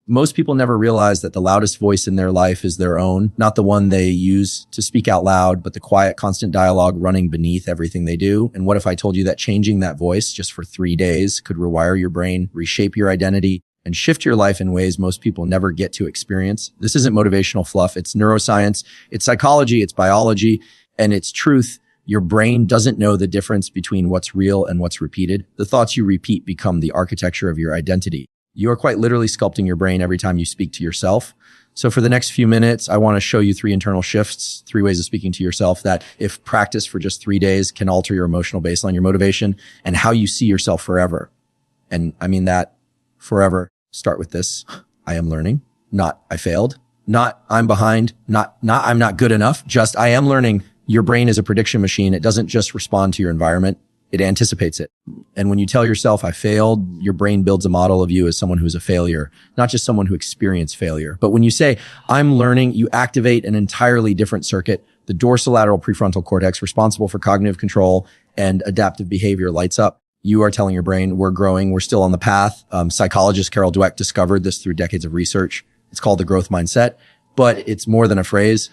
Most people never realize that the loudest voice in their life is their own, not the one they use to speak out loud, but the quiet, constant dialogue running beneath everything they do. And what if I told you that changing that voice just for 3 days could rewire your brain, reshape your identity, and shift your life in ways most people never get to experience? This isn't motivational fluff. It's neuroscience, it's psychology, it's biology, and it's truth. Your brain doesn't know the difference between what's real and what's repeated. The thoughts you repeat become the architecture of your identity. You are quite literally sculpting your brain every time you speak to yourself. So for the next few minutes, I want to show you 3 internal shifts, 3 ways of speaking to yourself that, if practiced for just 3 days, can alter your emotional baseline, your motivation, and how you see yourself forever. And I mean that forever. Start with this. I am learning, not I failed, not I'm behind, not I'm not good enough, just I am learning. Your brain is a prediction machine. It doesn't just respond to your environment. It anticipates it. And when you tell yourself I failed, your brain builds a model of you as someone who's a failure, not just someone who experienced failure. But when you say I'm learning, you activate an entirely different circuit. The dorsolateral prefrontal cortex, responsible for cognitive control and adaptive behavior, lights up. You are telling your brain, we're growing, we're still on the path. Psychologist Carol Dweck discovered this through decades of research. It's called the growth mindset, but it's more than a phrase.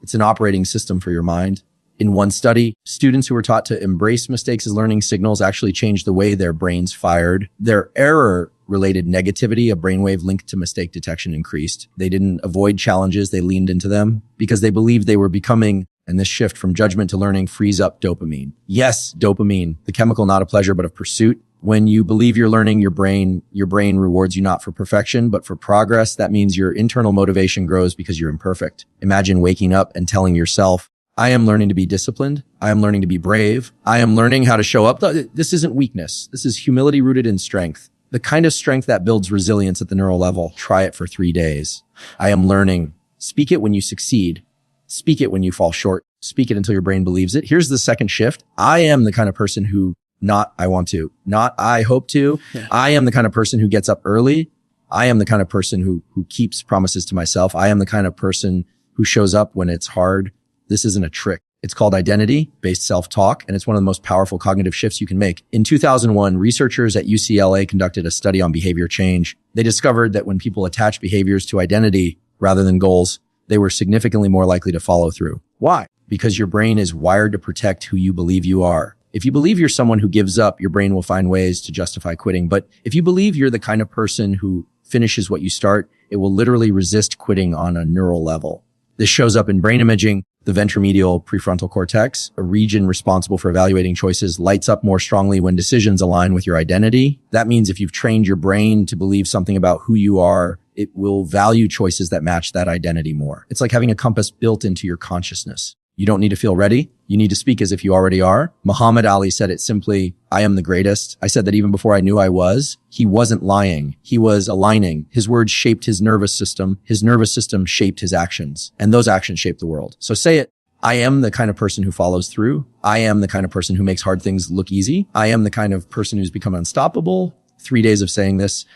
It's an operating system for your mind. In one study, students who were taught to embrace mistakes as learning signals actually changed the way their brains fired. Their error-related negativity, a brainwave linked to mistake detection, increased. They didn't avoid challenges, they leaned into them because they believed they were becoming, and this shift from judgment to learning frees up dopamine. Yes, dopamine, the chemical not of pleasure but of pursuit. When you believe you're learning, your brain rewards you not for perfection, but for progress. That means your internal motivation grows because you're imperfect. Imagine waking up and telling yourself, I am learning to be disciplined. I am learning to be brave. I am learning how to show up. This isn't weakness. This is humility rooted in strength. The kind of strength that builds resilience at the neural level. Try it for 3 days. I am learning. Speak it when you succeed. Speak it when you fall short. Speak it until your brain believes it. Here's the second shift. I am the kind of person who, not I want to, not I hope to. Yeah. I am the kind of person who gets up early. I am the kind of person who keeps promises to myself. I am the kind of person who shows up when it's hard. This isn't a trick. It's called identity-based self-talk, and it's one of the most powerful cognitive shifts you can make. In 2001, researchers at UCLA conducted a study on behavior change. They discovered that when people attach behaviors to identity rather than goals, they were significantly more likely to follow through. Why? Because your brain is wired to protect who you believe you are. If you believe you're someone who gives up, your brain will find ways to justify quitting. But if you believe you're the kind of person who finishes what you start, it will literally resist quitting on a neural level. This shows up in brain imaging. The ventromedial prefrontal cortex, a region responsible for evaluating choices, lights up more strongly when decisions align with your identity. That means if you've trained your brain to believe something about who you are, it will value choices that match that identity more. It's like having a compass built into your consciousness. You don't need to feel ready. You need to speak as if you already are. Muhammad Ali said it simply, I am the greatest. I said that even before I knew I was. He wasn't lying. He was aligning. His words shaped his nervous system. His nervous system shaped his actions. And those actions shaped the world. So say it. I am the kind of person who follows through. I am the kind of person who makes hard things look easy. I am the kind of person who's become unstoppable. 3 days of saying this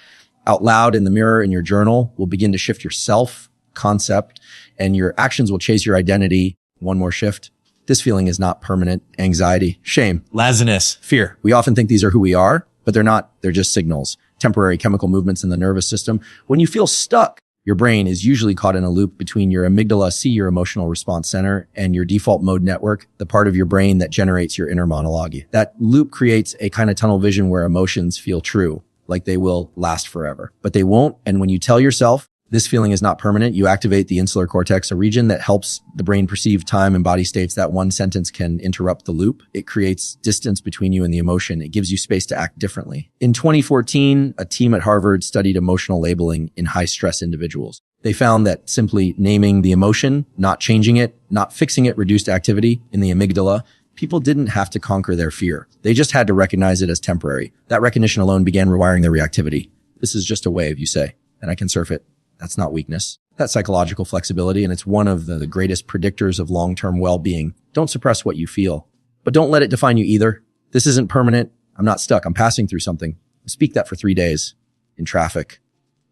out loud in the mirror in your journal will begin to shift your self-concept, and your actions will chase your identity. One more shift. This feeling is not permanent. Anxiety, shame, laziness, fear. We often think these are who we are, but they're not. They're just signals, temporary chemical movements in the nervous system. When you feel stuck, your brain is usually caught in a loop between your amygdala, see your emotional response center, and your default mode network, the part of your brain that generates your inner monologue. That loop creates a kind of tunnel vision where emotions feel true, like they will last forever, but they won't. And when you tell yourself, this feeling is not permanent, you activate the insular cortex, a region that helps the brain perceive time and body states. That one sentence can interrupt the loop. It creates distance between you and the emotion. It gives you space to act differently. In 2014, a team at Harvard studied emotional labeling in high-stress individuals. They found that simply naming the emotion, not changing it, not fixing it, reduced activity in the amygdala. People didn't have to conquer their fear. They just had to recognize it as temporary. That recognition alone began rewiring their reactivity. This is just a wave, you say, and I can surf it. That's not weakness. That's psychological flexibility, and it's one of the greatest predictors of long-term well-being. Don't suppress what you feel, but don't let it define you either. This isn't permanent. I'm not stuck. I'm passing through something. Speak that for 3 days. In traffic,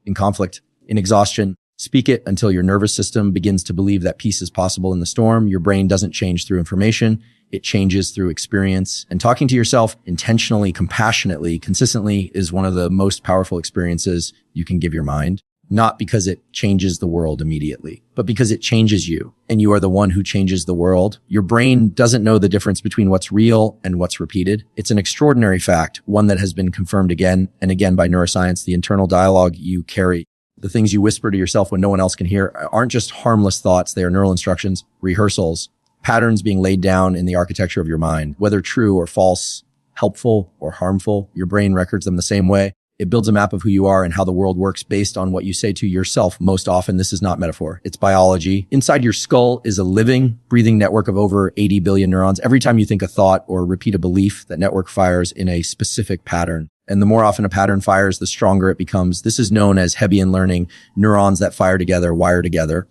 in conflict, in exhaustion. Speak it until your nervous system begins to believe that peace is possible in the storm. Your brain doesn't change through information. It changes through experience. And talking to yourself intentionally, compassionately, consistently is one of the most powerful experiences you can give your mind. not because it changes the world immediately, but because it changes you and you are the one who changes the world. Your brain doesn't know the difference between what's real and what's repeated. It's an extraordinary fact, one that has been confirmed again and again by neuroscience. The internal dialogue you carry, the things you whisper to yourself when no one else can hear, aren't just harmless thoughts. They are neural instructions, rehearsals, patterns being laid down in the architecture of your mind. Whether true or false, helpful or harmful, your brain records them the same way. It builds a map of who you are and how the world works based on what you say to yourself. Most often, this is not metaphor. It's biology. Inside your skull is a living, breathing network of over 80 billion neurons. Every time you think a thought or repeat a belief, that network fires in a specific pattern. And the more often a pattern fires, the stronger it becomes. This is known as Hebbian learning, neurons that fire together, wire together.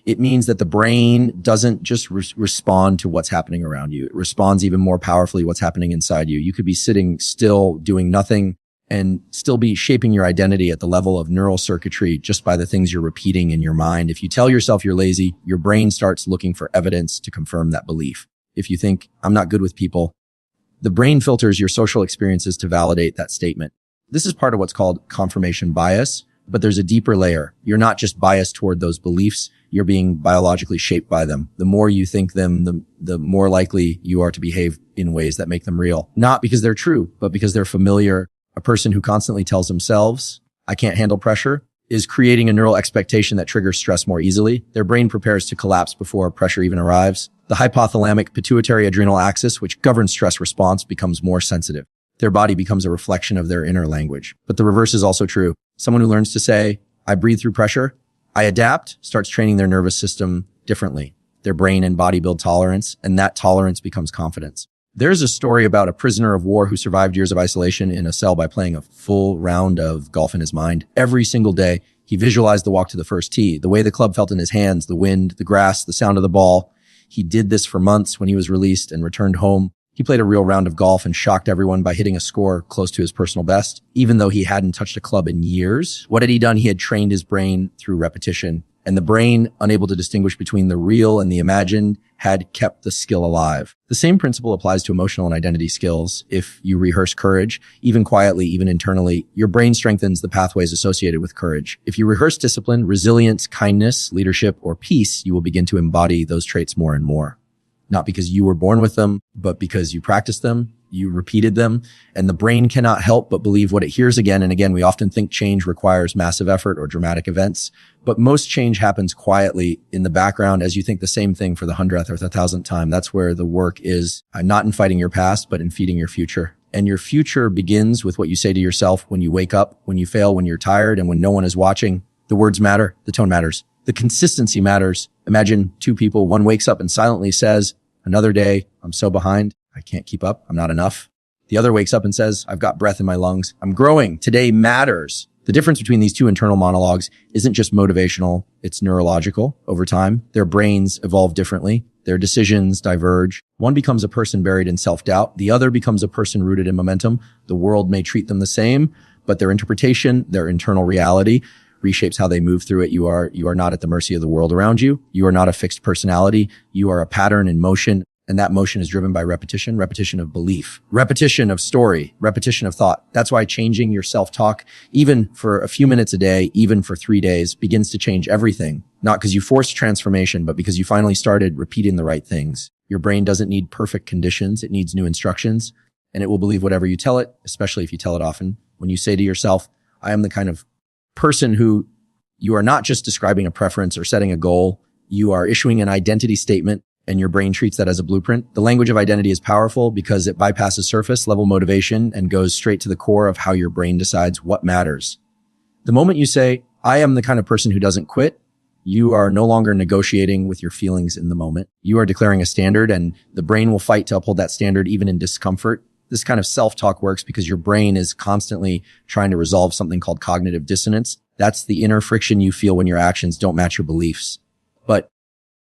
It means that the brain doesn't just respond to what's happening around you. It responds even more powerfully what's happening inside you. You could be sitting still, doing nothing, and still be shaping your identity at the level of neural circuitry just by the things you're repeating in your mind. If you tell yourself you're lazy, your brain starts looking for evidence to confirm that belief. If you think, I'm not good with people, the brain filters your social experiences to validate that statement. This is part of what's called confirmation bias, but there's a deeper layer. You're not just biased toward those beliefs. You're being biologically shaped by them. The more you think them, the more likely you are to behave in ways that make them real. Not because they're true, but because they're familiar. A person who constantly tells themselves, I can't handle pressure, is creating a neural expectation that triggers stress more easily. Their brain prepares to collapse before pressure even arrives. The hypothalamic pituitary adrenal axis, which governs stress response, becomes more sensitive. Their body becomes a reflection of their inner language. But the reverse is also true. Someone who learns to say, I breathe through pressure, I adapt, starts training their nervous system differently. Their brain and body build tolerance, and that tolerance becomes confidence. There's a story about a prisoner of war who survived years of isolation in a cell by playing a full round of golf in his mind. Every single day, he visualized the walk to the first tee, the way the club felt in his hands, the wind, the grass, the sound of the ball. He did this for months. When he was released and returned home, he played a real round of golf and shocked everyone by hitting a score close to his personal best, even though he hadn't touched a club in years. What had he done? He had trained his brain through repetition. And the brain, unable to distinguish between the real and the imagined, had kept the skill alive. The same principle applies to emotional and identity skills. If you rehearse courage, even quietly, even internally, your brain strengthens the pathways associated with courage. If you rehearse discipline, resilience, kindness, leadership, or peace, you will begin to embody those traits more and more. Not because you were born with them, but because you practiced them, you repeated them, and the brain cannot help but believe what it hears again and again. We often think change requires massive effort or dramatic events, but most change happens quietly in the background as you think the same thing for the 100th or the 1,000th time. That's where the work is, not in fighting your past, but in feeding your future. And your future begins with what you say to yourself when you wake up, when you fail, when you're tired, and when no one is watching. The words matter. The tone matters. The consistency matters. Imagine two people. One wakes up and silently says, another day, I'm so behind. I can't keep up. I'm not enough. The other wakes up and says, I've got breath in my lungs. I'm growing. Today matters. The difference between these two internal monologues isn't just motivational. It's neurological. Over time, their brains evolve differently. Their decisions diverge. One becomes a person buried in self-doubt. The other becomes a person rooted in momentum. The world may treat them the same, but their interpretation, their internal reality reshapes how they move through it. You are not at the mercy of the world around you. You are not a fixed personality. You are a pattern in motion. And that motion is driven by repetition of belief, repetition of story, repetition of thought. That's why changing your self-talk, even for a few minutes a day, even for 3 days, begins to change everything. Not because you forced transformation, but because you finally started repeating the right things. Your brain doesn't need perfect conditions. It needs new instructions, and it will believe whatever you tell it, especially if you tell it often. When you say to yourself, I am the kind of person who, you are not just describing a preference or setting a goal. You are issuing an identity statement, and your brain treats that as a blueprint. The language of identity is powerful because it bypasses surface level motivation and goes straight to the core of how your brain decides what matters. The moment you say, I am the kind of person who doesn't quit, you are no longer negotiating with your feelings in the moment. You are declaring a standard, and the brain will fight to uphold that standard even in discomfort. This kind of self-talk works because your brain is constantly trying to resolve something called cognitive dissonance. That's the inner friction you feel when your actions don't match your beliefs. But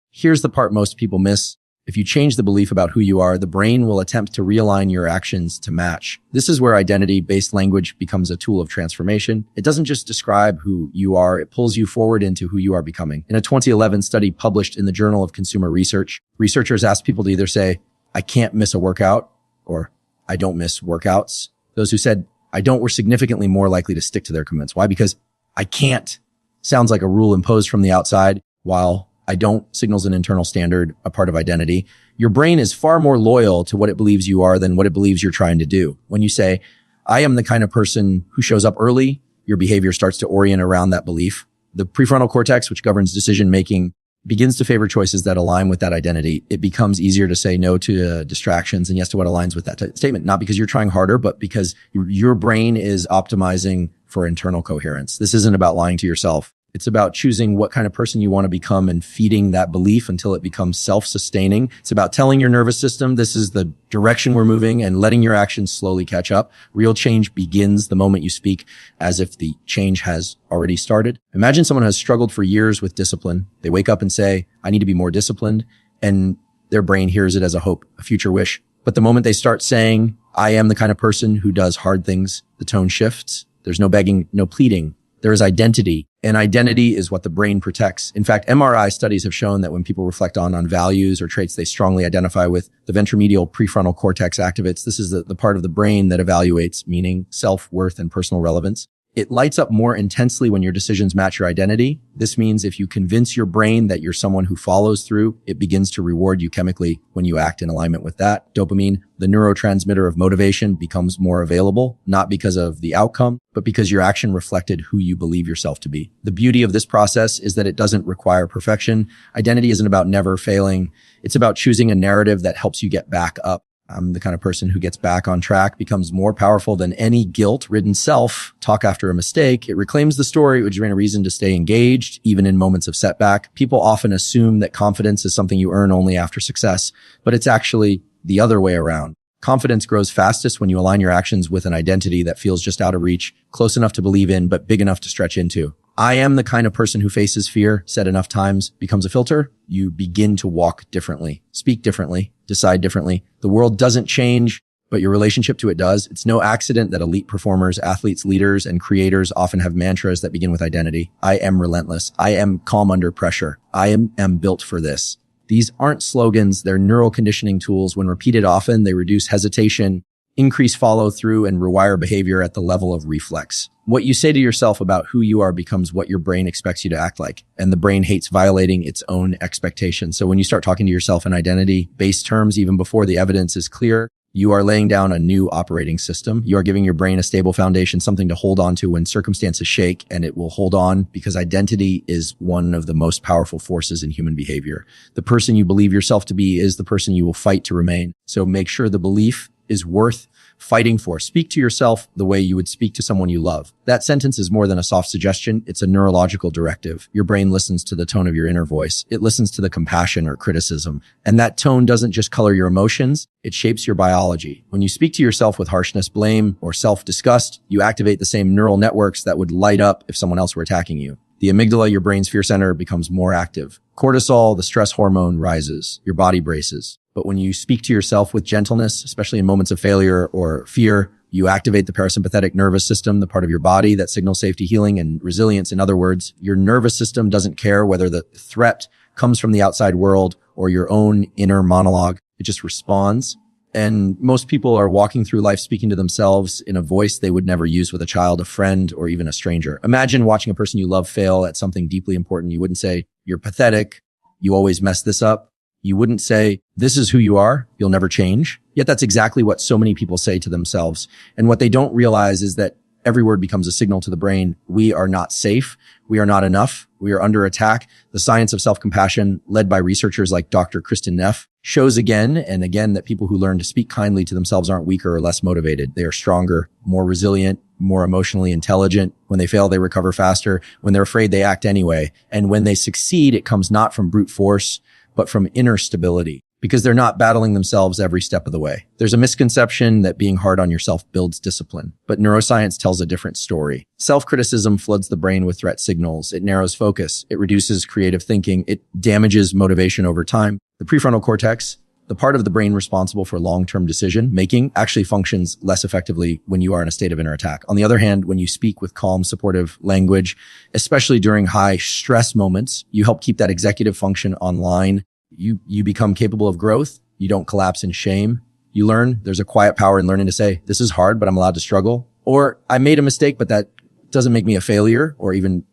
here's the part most people miss. If you change the belief about who you are, the brain will attempt to realign your actions to match. This is where identity-based language becomes a tool of transformation. It doesn't just describe who you are, it pulls you forward into who you are becoming. In a 2011 study published in the Journal of Consumer Research, researchers asked people to either say, I can't miss a workout, or I don't miss workouts. Those who said, I don't, were significantly more likely to stick to their commitments. Why? Because I can't sounds like a rule imposed from the outside, while I don't signals an internal standard, a part of identity. Your brain is far more loyal to what it believes you are than what it believes you're trying to do. When you say, I am the kind of person who shows up early, your behavior starts to orient around that belief. The prefrontal cortex, which governs decision-making, begins to favor choices that align with that identity. It becomes easier to say no to distractions and yes to what aligns with that statement, not because you're trying harder, but because your brain is optimizing for internal coherence. This isn't about lying to yourself. It's about choosing what kind of person you want to become and feeding that belief until it becomes self-sustaining. It's about telling your nervous system, this is the direction we're moving, and letting your actions slowly catch up. Real change begins the moment you speak, as if the change has already started. Imagine someone who has struggled for years with discipline. They wake up and say, I need to be more disciplined. And their brain hears it as a hope, a future wish. But the moment they start saying, I am the kind of person who does hard things, the tone shifts. There's no begging, no pleading. There is identity, and identity is what the brain protects. In fact, MRI studies have shown that when people reflect on values or traits they strongly identify with, the ventromedial prefrontal cortex activates. This is the part of the brain that evaluates meaning, self-worth, and personal relevance. It lights up more intensely when your decisions match your identity. This means if you convince your brain that you're someone who follows through, it begins to reward you chemically when you act in alignment with that. Dopamine, the neurotransmitter of motivation, becomes more available, not because of the outcome, but because your action reflected who you believe yourself to be. The beauty of this process is that it doesn't require perfection. Identity isn't about never failing. It's about choosing a narrative that helps you get back up. I'm the kind of person who gets back on track, becomes more powerful than any guilt-ridden self-talk after a mistake. It reclaims the story, which gives you a reason to stay engaged, even in moments of setback. People often assume that confidence is something you earn only after success, but it's actually the other way around. Confidence grows fastest when you align your actions with an identity that feels just out of reach, close enough to believe in, but big enough to stretch into. I am the kind of person who faces fear, said enough times, becomes a filter. You begin to walk differently, speak differently, decide differently. The world doesn't change, but your relationship to it does. It's no accident that elite performers, athletes, leaders, and creators often have mantras that begin with identity. I am relentless. I am calm under pressure. I am built for this. These aren't slogans. They're neural conditioning tools. When repeated often, they reduce hesitation, increase follow through, and rewire behavior at the level of reflex. What you say to yourself about who you are becomes what your brain expects you to act like. And the brain hates violating its own expectations. So when you start talking to yourself in identity-based terms, even before the evidence is clear, you are laying down a new operating system. You are giving your brain a stable foundation, something to hold on to when circumstances shake, and it will hold on because identity is one of the most powerful forces in human behavior. The person you believe yourself to be is the person you will fight to remain. So make sure the belief is worth fighting for. Speak to yourself the way you would speak to someone you love. That sentence is more than a soft suggestion. It's a neurological directive. Your brain listens to the tone of your inner voice. It listens to the compassion or criticism. And that tone doesn't just color your emotions. It shapes your biology. When you speak to yourself with harshness, blame, or self-disgust, you activate the same neural networks that would light up if someone else were attacking you. The amygdala, your brain's fear center, becomes more active. Cortisol, the stress hormone, rises. Your body braces. But when you speak to yourself with gentleness, especially in moments of failure or fear, you activate the parasympathetic nervous system, the part of your body that signals safety, healing, and resilience. In other words, your nervous system doesn't care whether the threat comes from the outside world or your own inner monologue. It just responds. And most people are walking through life speaking to themselves in a voice they would never use with a child, a friend, or even a stranger. Imagine watching a person you love fail at something deeply important. You wouldn't say, you're pathetic. You always mess this up. You wouldn't say, this is who you are. You'll never change. Yet that's exactly what so many people say to themselves. And what they don't realize is that every word becomes a signal to the brain. We are not safe. We are not enough. We are under attack. The science of self-compassion, led by researchers like Dr. Kristin Neff, shows again and again that people who learn to speak kindly to themselves aren't weaker or less motivated. They are stronger, more resilient, more emotionally intelligent. When they fail, they recover faster. When they're afraid, they act anyway. And when they succeed, it comes not from brute force, but from inner stability, because they're not battling themselves every step of the way. There's a misconception that being hard on yourself builds discipline, but neuroscience tells a different story. Self-criticism floods the brain with threat signals. It narrows focus. It reduces creative thinking. It damages motivation over time. The prefrontal cortex, the part of the brain responsible for long-term decision making, actually functions less effectively when you are in a state of inner attack. On the other hand, when you speak with calm, supportive language, especially during high stress moments, you help keep that executive function online. You become capable of growth. You don't collapse in shame. You learn there's a quiet power in learning to say, this is hard, but I'm allowed to struggle. Or I made a mistake, but that doesn't make me a failure or even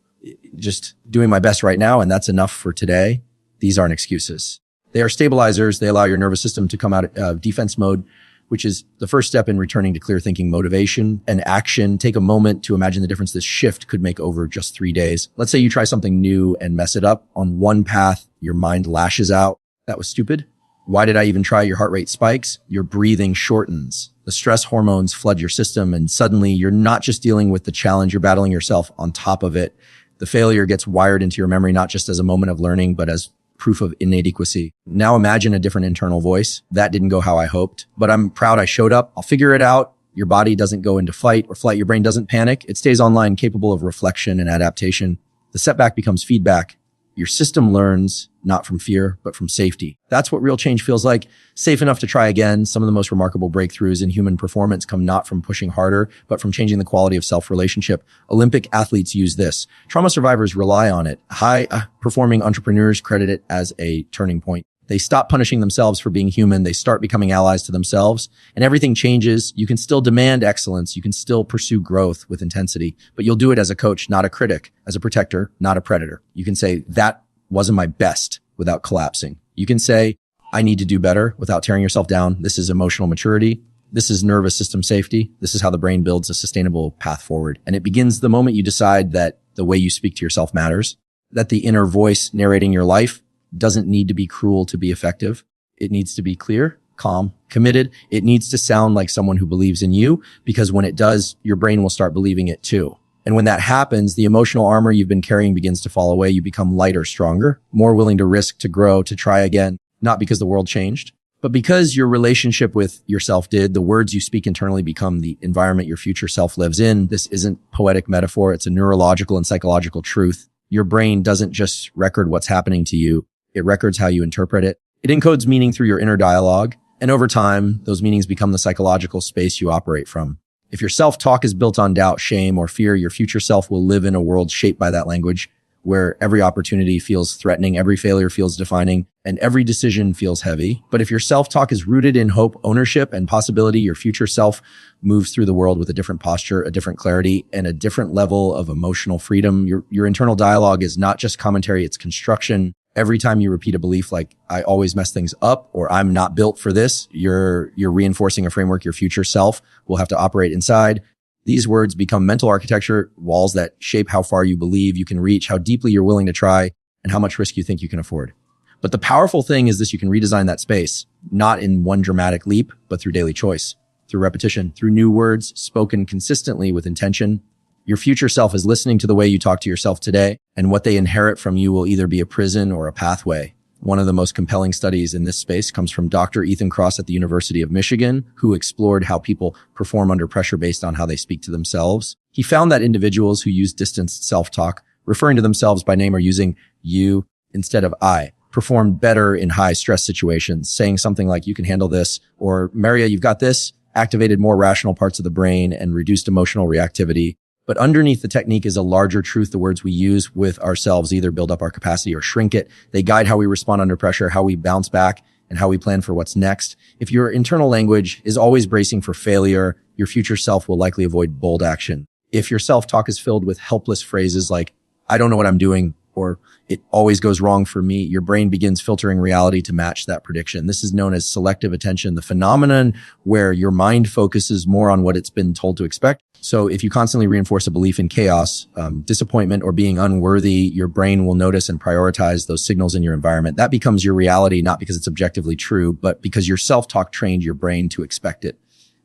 just doing my best right now, and that's enough for today. These aren't excuses. They are stabilizers. They allow your nervous system to come out of defense mode, which is the first step in returning to clear thinking, motivation, and action. Take a moment to imagine the difference this shift could make over just 3 days. Let's say you try something new and mess it up. On one path, your mind lashes out. That was stupid. Why did I even try? Your heart rate spikes. Your breathing shortens. The stress hormones flood your system, and suddenly you're not just dealing with the challenge, you're battling yourself on top of it. The failure gets wired into your memory, not just as a moment of learning, but as proof of inadequacy. Now imagine a different internal voice. That didn't go how I hoped, but I'm proud I showed up. I'll figure it out. Your body doesn't go into fight or flight. Your brain doesn't panic. It stays online, capable of reflection and adaptation. The setback becomes feedback. Your system learns not from fear, but from safety. That's what real change feels like. Safe enough to try again. Some of the most remarkable breakthroughs in human performance come not from pushing harder, but from changing the quality of self-relationship. Olympic athletes use this. Trauma survivors rely on it. High-performing entrepreneurs credit it as a turning point. They stop punishing themselves for being human. They start becoming allies to themselves, and everything changes. You can still demand excellence. You can still pursue growth with intensity, but you'll do it as a coach, not a critic, as a protector, not a predator. You can say, that wasn't my best without collapsing. You can say, I need to do better without tearing yourself down. This is emotional maturity. This is nervous system safety. This is how the brain builds a sustainable path forward. And it begins the moment you decide that the way you speak to yourself matters, that the inner voice narrating your life doesn't need to be cruel to be effective. It needs to be clear, calm, committed. It needs to sound like someone who believes in you, because when it does, your brain will start believing it too. And when that happens, the emotional armor you've been carrying begins to fall away. You become lighter, stronger, more willing to risk, to grow, to try again, not because the world changed, but because your relationship with yourself did. The words you speak internally become the environment your future self lives in. This isn't poetic metaphor. It's a neurological and psychological truth. Your brain doesn't just record what's happening to you. It records how you interpret it. It encodes meaning through your inner dialogue. And over time, those meanings become the psychological space you operate from. If your self-talk is built on doubt, shame, or fear, your future self will live in a world shaped by that language, where every opportunity feels threatening, every failure feels defining, and every decision feels heavy. But if your self-talk is rooted in hope, ownership, and possibility, your future self moves through the world with a different posture, a different clarity, and a different level of emotional freedom. Your internal dialogue is not just commentary, it's construction. Every time you repeat a belief like, I always mess things up, or I'm not built for this, you're reinforcing a framework your future self will have to operate inside. These words become mental architecture, walls that shape how far you believe you can reach, how deeply you're willing to try, and how much risk you think you can afford. But the powerful thing is this: you can redesign that space, not in one dramatic leap, but through daily choice, through repetition, through new words spoken consistently with intention. Your future self is listening to the way you talk to yourself today, and what they inherit from you will either be a prison or a pathway. One of the most compelling studies in this space comes from Dr. Ethan Kross at the University of Michigan, who explored how people perform under pressure based on how they speak to themselves. He found that individuals who use distanced self-talk, referring to themselves by name or using you instead of I, performed better in high stress situations. Saying something like, you can handle this, or Maria, you've got this, activated more rational parts of the brain and reduced emotional reactivity. But underneath the technique is a larger truth. The words we use with ourselves either build up our capacity or shrink it. They guide how we respond under pressure, how we bounce back, and how we plan for what's next. If your internal language is always bracing for failure, your future self will likely avoid bold action. If your self-talk is filled with helpless phrases like, I don't know what I'm doing, or it always goes wrong for me, your brain begins filtering reality to match that prediction. This is known as selective attention, the phenomenon where your mind focuses more on what it's been told to expect. So if you constantly reinforce a belief in chaos, disappointment, or being unworthy, your brain will notice and prioritize those signals in your environment. That becomes your reality, not because it's objectively true, but because your self-talk trained your brain to expect it.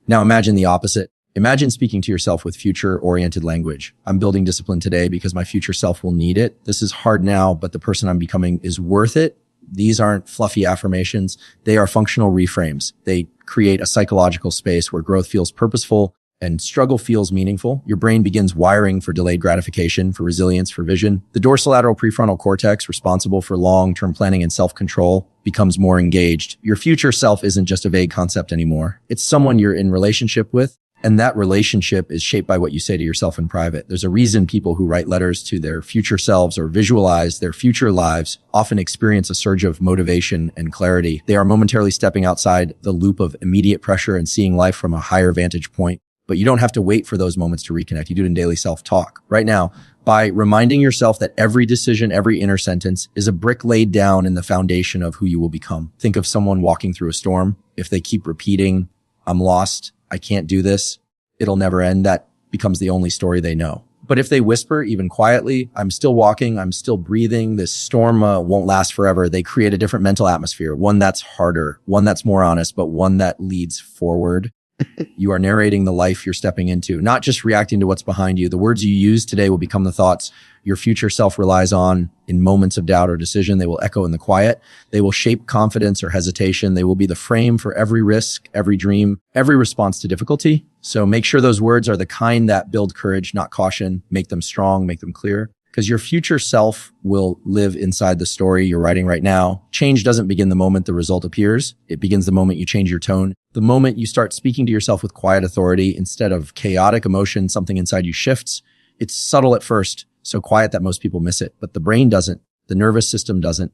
Now imagine the opposite. Imagine speaking to yourself with future-oriented language. I'm building discipline today because my future self will need it. This is hard now, but the person I'm becoming is worth it. These aren't fluffy affirmations. They are functional reframes. They create a psychological space where growth feels purposeful and struggle feels meaningful. Your brain begins wiring for delayed gratification, for resilience, for vision. The dorsolateral prefrontal cortex, responsible for long-term planning and self-control, becomes more engaged. Your future self isn't just a vague concept anymore. It's someone you're in relationship with. And that relationship is shaped by what you say to yourself in private. There's a reason people who write letters to their future selves or visualize their future lives often experience a surge of motivation and clarity. They are momentarily stepping outside the loop of immediate pressure and seeing life from a higher vantage point. but you don't have to wait for those moments to reconnect. You do it in daily self-talk right now by reminding yourself that every decision, every inner sentence is a brick laid down in the foundation of who you will become. Think of someone walking through a storm. If they keep repeating, I'm lost, I can't do this, it'll never end. That becomes the only story they know. But if they whisper, even quietly, I'm still walking, I'm still breathing, this storm won't last forever, they create a different mental atmosphere, one that's harder, one that's more honest, but one that leads forward. You are narrating the life you're stepping into, not just reacting to what's behind you. The words you use today will become the thoughts your future self relies on in moments of doubt or decision. They will echo in the quiet. They will shape confidence or hesitation. They will be the frame for every risk, every dream, every response to difficulty. So make sure those words are the kind that build courage, not caution. Make them strong, make them clear. Because your future self will live inside the story you're writing right now. Change doesn't begin the moment the result appears. It begins the moment you change your tone. The moment you start speaking to yourself with quiet authority instead of chaotic emotion, something inside you shifts. It's subtle at first, so quiet that most people miss it. But the brain doesn't. The nervous system doesn't.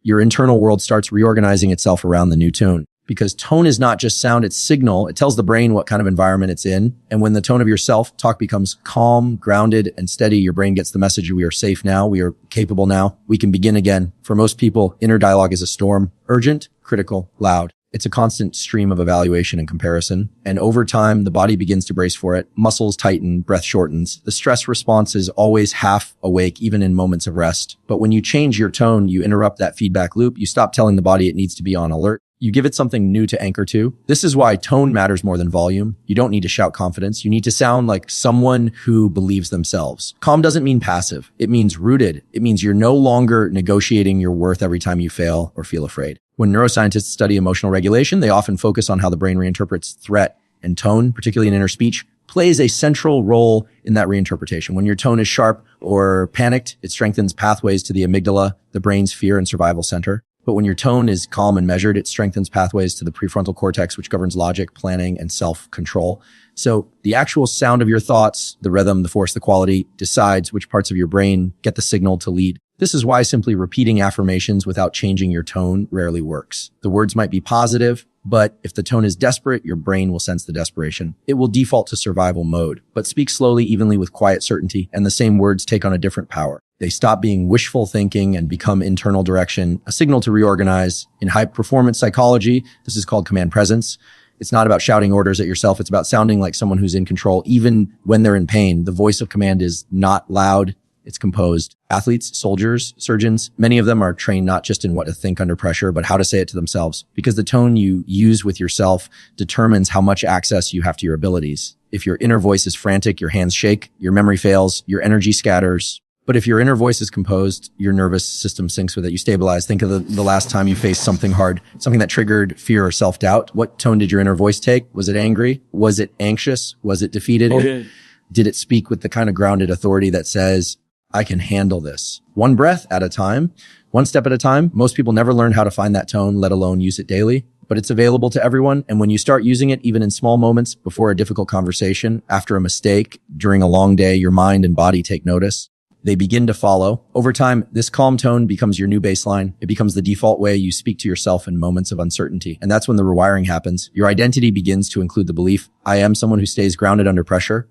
Your internal world starts reorganizing itself around the new tone. Because tone is not just sound, it's signal. It tells the brain what kind of environment it's in. And when the tone of your self-talk becomes calm, grounded, and steady, your brain gets the message, we are safe now, we are capable now, we can begin again. For most people, inner dialogue is a storm, urgent, critical, loud. It's a constant stream of evaluation and comparison. And over time, the body begins to brace for it. Muscles tighten, breath shortens. The stress response is always half awake, even in moments of rest. But when you change your tone, you interrupt that feedback loop. You stop telling the body it needs to be on alert. You give it something new to anchor to. This is why tone matters more than volume. You don't need to shout confidence. You need to sound like someone who believes themselves. Calm doesn't mean passive. It means rooted. It means you're no longer negotiating your worth every time you fail or feel afraid. When neuroscientists study emotional regulation, they often focus on how the brain reinterprets threat, and tone, particularly in inner speech, plays a central role in that reinterpretation. When your tone is sharp or panicked, it strengthens pathways to the amygdala, the brain's fear and survival center. But when your tone is calm and measured, it strengthens pathways to the prefrontal cortex, which governs logic, planning, and self-control. So the actual sound of your thoughts, the rhythm, the force, the quality, decides which parts of your brain get the signal to lead. This is why simply repeating affirmations without changing your tone rarely works. The words might be positive, but if the tone is desperate, your brain will sense the desperation. It will default to survival mode, but speak slowly, evenly with quiet certainty, and the same words take on a different power. They stop being wishful thinking and become internal direction, a signal to reorganize. In high performance psychology, this is called command presence. It's not about shouting orders at yourself. It's about sounding like someone who's in control, even when they're in pain. The voice of command is not loud. It's composed. Athletes, soldiers, surgeons, many of them are trained not just in what to think under pressure, but how to say it to themselves. Because the tone you use with yourself determines how much access you have to your abilities. If your inner voice is frantic, your hands shake, your memory fails, your energy scatters. But if your inner voice is composed, your nervous system syncs with it. You stabilize. Think of the last time you faced something hard, something that triggered fear or self-doubt. What tone did your inner voice take? Was it angry? Was it anxious? Was it defeated? Okay. Did it speak with the kind of grounded authority that says, I can handle this? One breath at a time, one step at a time. Most people never learn how to find that tone, let alone use it daily. But it's available to everyone. And when you start using it, even in small moments, before a difficult conversation, after a mistake, during a long day, your mind and body take notice. They begin to follow. Over time, this calm tone becomes your new baseline. It becomes the default way you speak to yourself in moments of uncertainty. And that's when the rewiring happens. Your identity begins to include the belief, I am someone who stays grounded under pressure.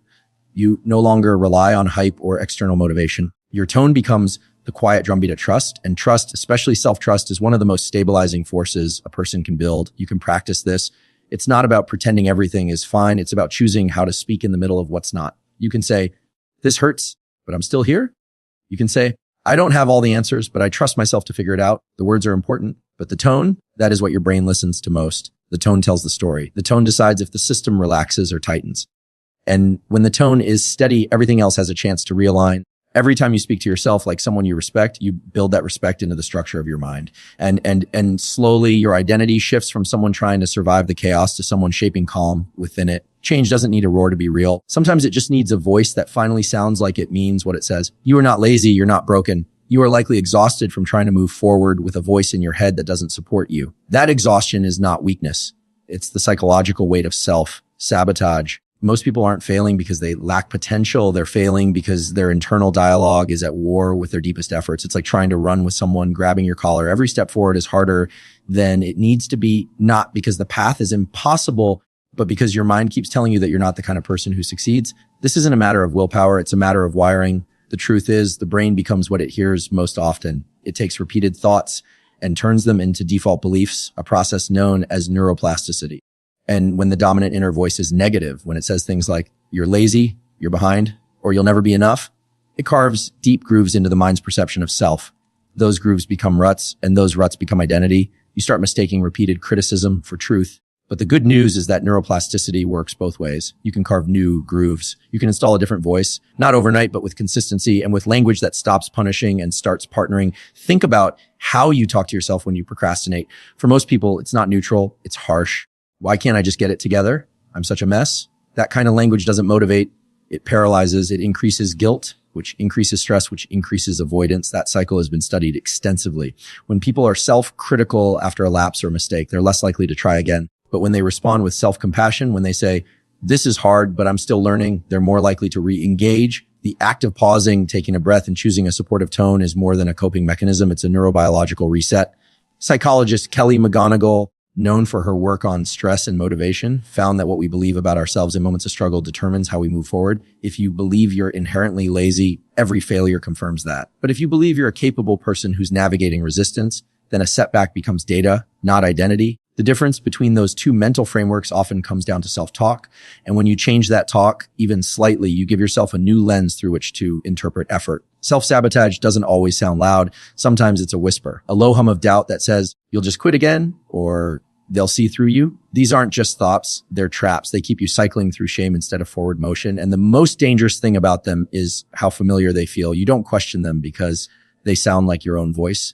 You no longer rely on hype or external motivation. Your tone becomes the quiet drumbeat of trust. And trust, especially self-trust, is one of the most stabilizing forces a person can build. You can practice this. It's not about pretending everything is fine. It's about choosing how to speak in the middle of what's not. You can say, this hurts, but I'm still here. You can say, I don't have all the answers, but I trust myself to figure it out. The words are important, but the tone, that is what your brain listens to most. The tone tells the story. The tone decides if the system relaxes or tightens. And when the tone is steady, everything else has a chance to realign. Every time you speak to yourself like someone you respect, you build that respect into the structure of your mind. And slowly your identity shifts from someone trying to survive the chaos to someone shaping calm within it. Change doesn't need a roar to be real. Sometimes it just needs a voice that finally sounds like it means what it says. You are not lazy. You're not broken. You are likely exhausted from trying to move forward with a voice in your head that doesn't support you. That exhaustion is not weakness. It's the psychological weight of self-sabotage. Most people aren't failing because they lack potential. They're failing because their internal dialogue is at war with their deepest efforts. It's like trying to run with someone grabbing your collar. Every step forward is harder than it needs to be, not because the path is impossible, But because your mind keeps telling you that you're not the kind of person who succeeds, this isn't a matter of willpower. It's a matter of wiring. The truth is the brain becomes what it hears most often. It takes repeated thoughts and turns them into default beliefs, a process known as neuroplasticity. And when the dominant inner voice is negative, when it says things like, you're lazy, you're behind, or you'll never be enough, it carves deep grooves into the mind's perception of self. Those grooves become ruts, and those ruts become identity. You start mistaking repeated criticism for truth. But the good news is that neuroplasticity works both ways. You can carve new grooves. You can install a different voice, not overnight, but with consistency and with language that stops punishing and starts partnering. Think about how you talk to yourself when you procrastinate. For most people, it's not neutral. It's harsh. Why can't I just get it together? I'm such a mess. That kind of language doesn't motivate. It paralyzes. It increases guilt, which increases stress, which increases avoidance. That cycle has been studied extensively. When people are self-critical after a lapse or a mistake, they're less likely to try again. But when they respond with self-compassion, when they say, this is hard, but I'm still learning, they're more likely to re-engage. The act of pausing, taking a breath, and choosing a supportive tone is more than a coping mechanism. It's a neurobiological reset. Psychologist Kelly McGonigal, known for her work on stress and motivation, found that what we believe about ourselves in moments of struggle determines how we move forward. If you believe you're inherently lazy, every failure confirms that. But if you believe you're a capable person who's navigating resistance, then a setback becomes data, not identity. The difference between those two mental frameworks often comes down to self-talk. And when you change that talk even slightly, you give yourself a new lens through which to interpret effort. Self-sabotage doesn't always sound loud. Sometimes it's a whisper, a low hum of doubt that says, you'll just quit again, or they'll see through you. These aren't just thoughts. They're traps. They keep you cycling through shame instead of forward motion. And the most dangerous thing about them is how familiar they feel. You don't question them because they sound like your own voice.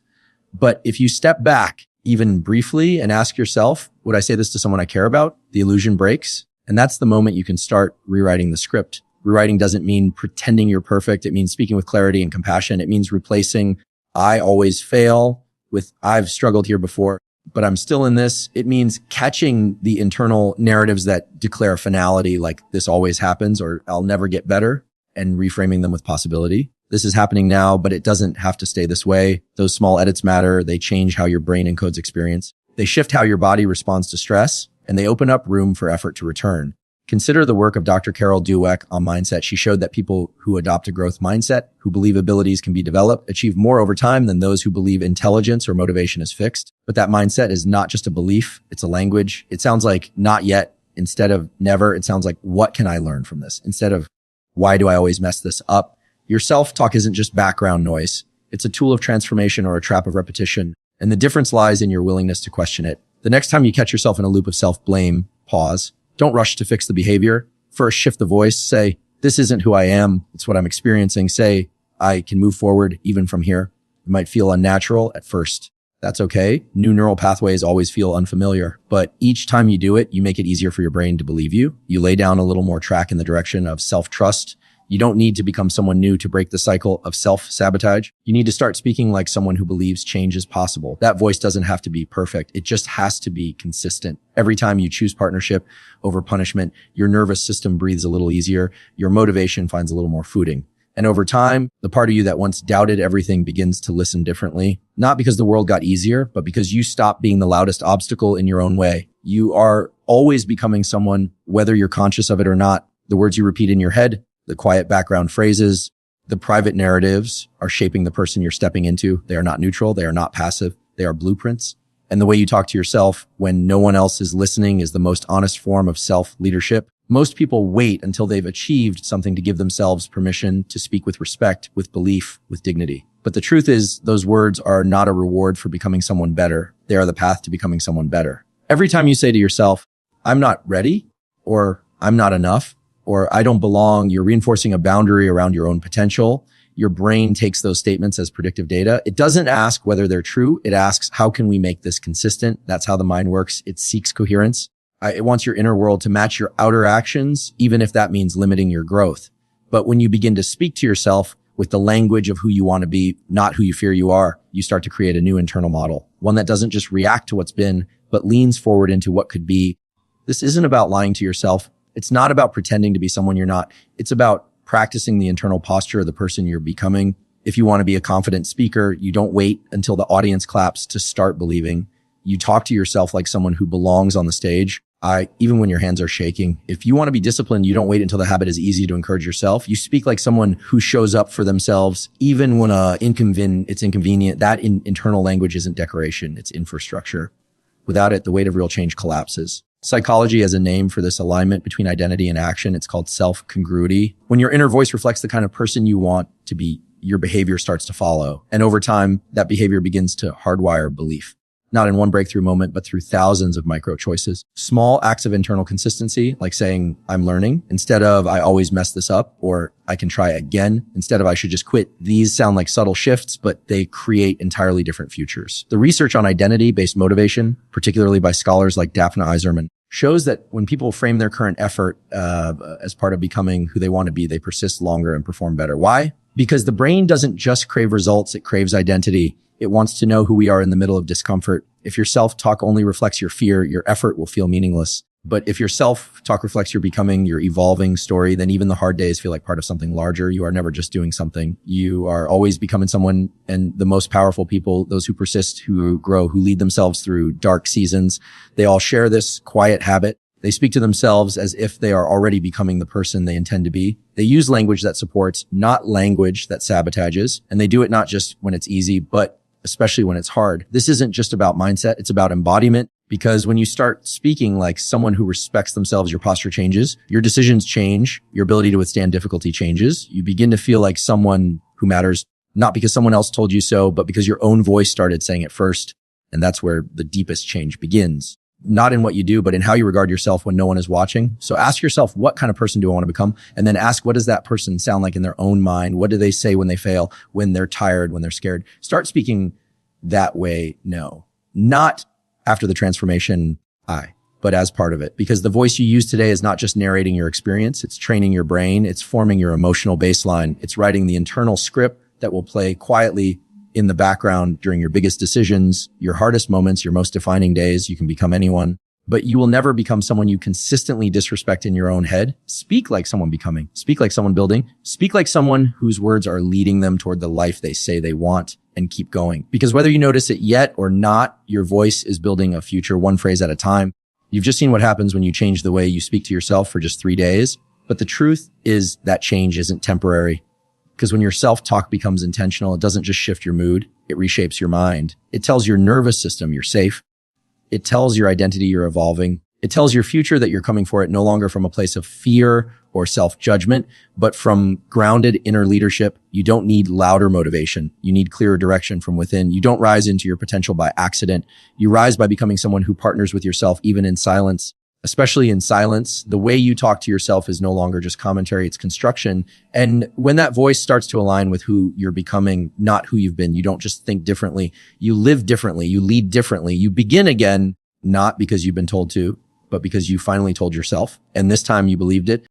But if you step back even briefly and ask yourself, would I say this to someone I care about? The illusion breaks. And that's the moment you can start rewriting the script. Rewriting doesn't mean pretending you're perfect. It means speaking with clarity and compassion. It means replacing I always fail with I've struggled here before, but I'm still in this. It means catching the internal narratives that declare finality, like this always happens or I'll never get better, and reframing them with possibility. This is happening now, but it doesn't have to stay this way. Those small edits matter. They change how your brain encodes experience. They shift how your body responds to stress, and they open up room for effort to return. Consider the work of Dr. Carol Dweck on mindset. She showed that people who adopt a growth mindset, who believe abilities can be developed, achieve more over time than those who believe intelligence or motivation is fixed. But that mindset is not just a belief. It's a language. It sounds like not yet instead of never. It sounds like, what can I learn from this? Instead of, why do I always mess this up? Your self-talk isn't just background noise. It's a tool of transformation or a trap of repetition. And the difference lies in your willingness to question it. The next time you catch yourself in a loop of self-blame, pause. Don't rush to fix the behavior. First, shift the voice. Say, this isn't who I am. It's what I'm experiencing. Say, I can move forward even from here. It might feel unnatural at first. That's okay. New neural pathways always feel unfamiliar, but each time you do it, you make it easier for your brain to believe you. You lay down a little more track in the direction of self-trust. You don't need to become someone new to break the cycle of self-sabotage. You need to start speaking like someone who believes change is possible. That voice doesn't have to be perfect. It just has to be consistent. Every time you choose partnership over punishment, your nervous system breathes a little easier. Your motivation finds a little more footing. And over time, the part of you that once doubted everything begins to listen differently, not because the world got easier, but because you stop being the loudest obstacle in your own way. You are always becoming someone, whether you're conscious of it or not. The words you repeat in your head, the quiet background phrases, the private narratives are shaping the person you're stepping into. They are not neutral. They are not passive. They are blueprints. And the way you talk to yourself when no one else is listening is the most honest form of self-leadership. Most people wait until they've achieved something to give themselves permission to speak with respect, with belief, with dignity. But the truth is, those words are not a reward for becoming someone better. They are the path to becoming someone better. Every time you say to yourself, I'm not ready, or I'm not enough, or I don't belong, you're reinforcing a boundary around your own potential. Your brain takes those statements as predictive data. It doesn't ask whether they're true. It asks, how can we make this consistent? That's how the mind works. It seeks coherence. It wants your inner world to match your outer actions, even if that means limiting your growth. But when you begin to speak to yourself with the language of who you want to be, not who you fear you are, you start to create a new internal model, one that doesn't just react to what's been, but leans forward into what could be. This isn't about lying to yourself. It's not about pretending to be someone you're not. It's about practicing the internal posture of the person you're becoming. If you want to be a confident speaker, you don't wait until the audience claps to start believing. You talk to yourself like someone who belongs on the stage. Even when your hands are shaking, if you want to be disciplined, you don't wait until the habit is easy to encourage yourself. You speak like someone who shows up for themselves, even when it's inconvenient. That internal language isn't decoration, it's infrastructure. Without it, the weight of real change collapses. Psychology has a name for this alignment between identity and action. It's called self-congruity. When your inner voice reflects the kind of person you want to be, your behavior starts to follow. And over time, that behavior begins to hardwire belief. Not in one breakthrough moment, but through thousands of micro choices. Small acts of internal consistency, like saying, I'm learning, instead of I always mess this up, or I can try again, instead of I should just quit. These sound like subtle shifts, but they create entirely different futures. The research on identity-based motivation, particularly by scholars like Daphne Eiserman, shows that when people frame their current effort as part of becoming who they want to be, they persist longer and perform better. Why? Because the brain doesn't just crave results, it craves identity. It wants to know who we are in the middle of discomfort. If your self-talk only reflects your fear, your effort will feel meaningless. But if your self-talk reflects your becoming, your evolving story, then even the hard days feel like part of something larger. You are never just doing something. You are always becoming someone. And the most powerful people, those who persist, who grow, who lead themselves through dark seasons, they all share this quiet habit. They speak to themselves as if they are already becoming the person they intend to be. They use language that supports, not language that sabotages. And they do it not just when it's easy, but especially when it's hard. This isn't just about mindset. It's about embodiment, because when you start speaking like someone who respects themselves, your posture changes, your decisions change, your ability to withstand difficulty changes. You begin to feel like someone who matters, not because someone else told you so, but because your own voice started saying it first. And that's where the deepest change begins. Not in what you do, but in how you regard yourself when no one is watching. So ask yourself, what kind of person do I want to become? And then ask, what does that person sound like in their own mind? What do they say when they fail, when they're tired, when they're scared? Start speaking that way. No, not after the transformation, but as part of it. Because the voice you use today is not just narrating your experience. It's training your brain. It's forming your emotional baseline. It's writing the internal script that will play quietly in the background during your biggest decisions, your hardest moments, your most defining days. You can become anyone, but you will never become someone you consistently disrespect in your own head. Speak like someone becoming, speak like someone building, speak like someone whose words are leading them toward the life they say they want, and keep going. Because whether you notice it yet or not, your voice is building a future one phrase at a time. You've just seen what happens when you change the way you speak to yourself for just 3 days. But the truth is that change isn't temporary. Because when your self-talk becomes intentional, it doesn't just shift your mood, it reshapes your mind. It tells your nervous system you're safe. It tells your identity you're evolving. It tells your future that you're coming for it no longer from a place of fear or self-judgment, but from grounded inner leadership. You don't need louder motivation. You need clearer direction from within. You don't rise into your potential by accident. You rise by becoming someone who partners with yourself, even in silence. Especially in silence, the way you talk to yourself is no longer just commentary, it's construction. And when that voice starts to align with who you're becoming, not who you've been, you don't just think differently, you live differently, you lead differently, you begin again, not because you've been told to, but because you finally told yourself. And this time you believed it.